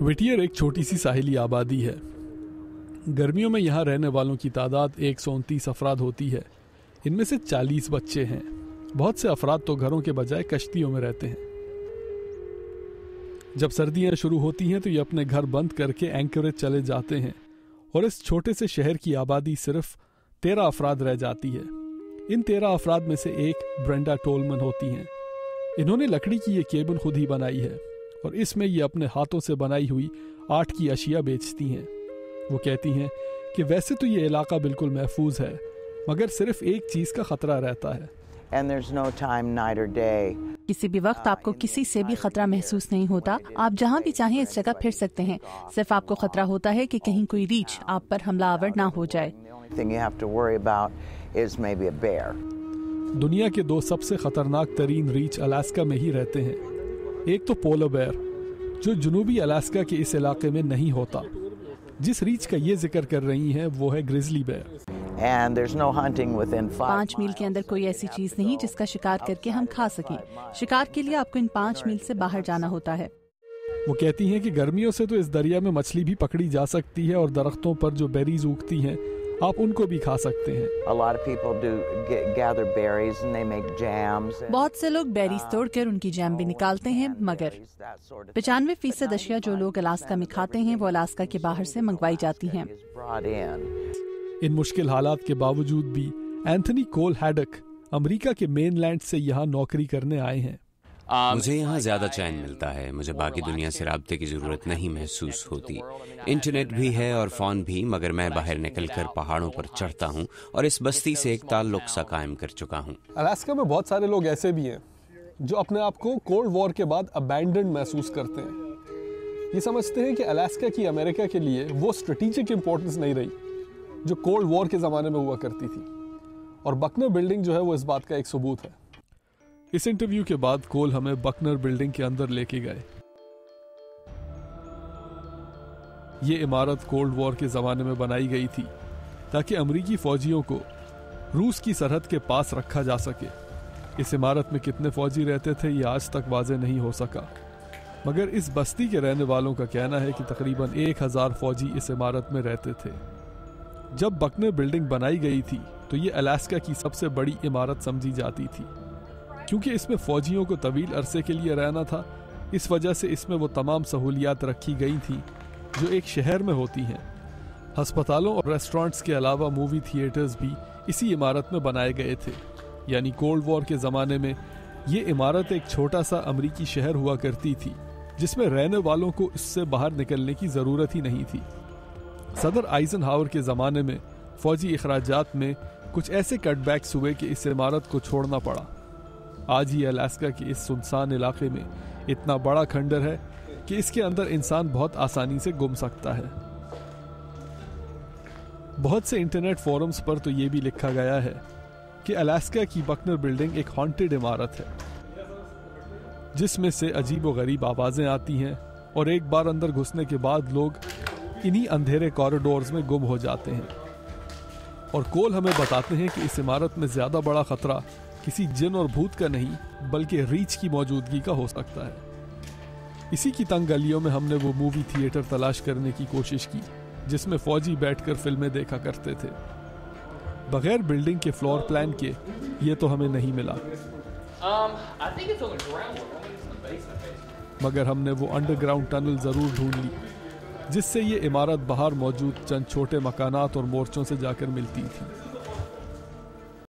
विटियर एक छोटी सी साहिली आबादी है। गर्मियों में यहाँ रहने वालों की तादाद 129 अफराद होती है। इनमें से 40 बच्चे हैं। बहुत से अफराद तो घरों के बजाय कश्तियों में रहते हैं। जब सर्दियाँ शुरू होती हैं तो ये अपने घर बंद करके एंकरेज चले जाते हैं और इस छोटे से शहर की आबादी सिर्फ 13 अफराद रह जाती है। इन 13 अफराद में से एक ब्रेंडा टोलमन होती हैं। इन्होंने लकड़ी की ये केबिन खुद ही बनाई है और इसमें ये अपने हाथों से बनाई हुई आर्ट की अशिया बेचती हैं। वो कहती हैं कि वैसे तो ये इलाका बिल्कुल महफूज है, मगर सिर्फ एक चीज़ का खतरा रहता है। किसी भी वक्त आपको किसी से भी खतरा महसूस नहीं होता। आप जहाँ भी चाहें इस जगह फिर सकते हैं। सिर्फ आपको खतरा होता है कि कहीं कोई रीछ आप पर हमलावर ना हो जाए। दुनिया के 2 सबसे खतरनाक तरीन रीछ अलास्का में ही रहते हैं। एक तो पोलर बेयर, जो जुनूबी अलास्का के इस इलाके में नहीं होता। जिस रीछ का ये जिक्र कर रही हैं वो है ग्रिजली बेयर। 5 मील के अंदर कोई ऐसी चीज नहीं जिसका शिकार करके हम खा सकें। शिकार के लिए आपको इन 5 मील से बाहर जाना होता है। वो कहती हैं कि गर्मियों से तो इस दरिया में मछली भी पकड़ी जा सकती है और दरख्तों पर जो बेरीज उगती हैं आप उनको भी खा सकते हैं। बहुत से लोग बेरीज तोड़कर उनकी जैम भी निकालते हैं, मगर 95% अशिया जो लोग अलास्का में खाते हैं वो अलास्का के बाहर से मंगवाई जाती हैं। इन मुश्किल हालात के बावजूद भी एंथनी कोल हैडक अमेरिका के मेनलैंड से यहाँ नौकरी करने आए हैं। मुझे यहाँ ज़्यादा चैन मिलता है। मुझे बाकी दुनिया से राब्ते की ज़रूरत नहीं महसूस होती। इंटरनेट भी है और फ़ोन भी, मगर मैं बाहर निकलकर पहाड़ों पर चढ़ता हूँ और इस बस्ती से एक ताल्लुक सा कायम कर चुका हूँ। अलास्का में बहुत सारे लोग ऐसे भी हैं जो अपने आप को कोल्ड वॉर के बाद अबैंडन्ड महसूस करते हैं। ये समझते हैं कि अलास्का की अमेरिका के लिए वो स्ट्रेटेजिक इंपॉर्टेंस नहीं रही जो कोल्ड वॉर के ज़माने में हुआ करती थी, और बकनर बिल्डिंग जो है वो इस बात का एक सबूत है। इस इंटरव्यू के बाद कोल हमें बकनर बिल्डिंग के अंदर लेके गए। ये इमारत कोल्ड वॉर के ज़माने में बनाई गई थी ताकि अमरीकी फ़ौजियों को रूस की सरहद के पास रखा जा सके। इस इमारत में कितने फ़ौजी रहते थे ये आज तक वाज़ेह नहीं हो सका, मगर इस बस्ती के रहने वालों का कहना है कि तकरीबन 1000 फ़ौजी इस इमारत में रहते थे। जब बकनर बिल्डिंग बनाई गई थी तो ये अलास्का की सबसे बड़ी इमारत समझी जाती थी। क्योंकि इसमें फ़ौजियों को तवील अरसे के लिए रहना था, इस वजह से इसमें वो तमाम सहूलियात रखी गई थी जो एक शहर में होती हैं। हस्पतालों और रेस्टोरेंट्स के अलावा मूवी थिएटर्स भी इसी इमारत में बनाए गए थे। यानी कोल्ड वॉर के ज़माने में ये इमारत एक छोटा सा अमरीकी शहर हुआ करती थी जिसमें रहने वालों को इससे बाहर निकलने की ज़रूरत ही नहीं थी। सदर आइजनहावर के ज़माने में फ़ौजी इखराजात में कुछ ऐसे कटबैक्स हुए कि इस इमारत को छोड़ना पड़ा। आज ही अलास्का के इस सुनसान इलाके में इतना बड़ा खंडर है कि इसके अंदर इंसान बहुत आसानी से गुम सकता है। बहुत से इंटरनेट फोरम्स पर तो ये भी लिखा गया है कि अलास्का की बकनर बिल्डिंग एक हॉन्टेड इमारत है जिसमें से अजीब व गरीब आवाज़ें आती हैं और एक बार अंदर घुसने के बाद लोग इन्हीं अंधेरे कॉरिडोर्स में गुम हो जाते हैं। और कोल हमें बताते हैं कि इस इमारत में ज़्यादा बड़ा ख़तरा किसी जिन और भूत का नहीं बल्कि रीछ की मौजूदगी का हो सकता है। इसी की तंग गलियों में हमने वो मूवी थिएटर तलाश करने की कोशिश की जिसमें फ़ौजी बैठकर फिल्में देखा करते थे। बगैर बिल्डिंग के फ्लोर प्लान के ये तो हमें नहीं मिला, मगर हमने वो अंडरग्राउंड टनल ज़रूर ढूंढ ली जिससे ये इमारत बाहर मौजूद चंद छोटे मकानात और मोर्चों से जाकर मिलती थी।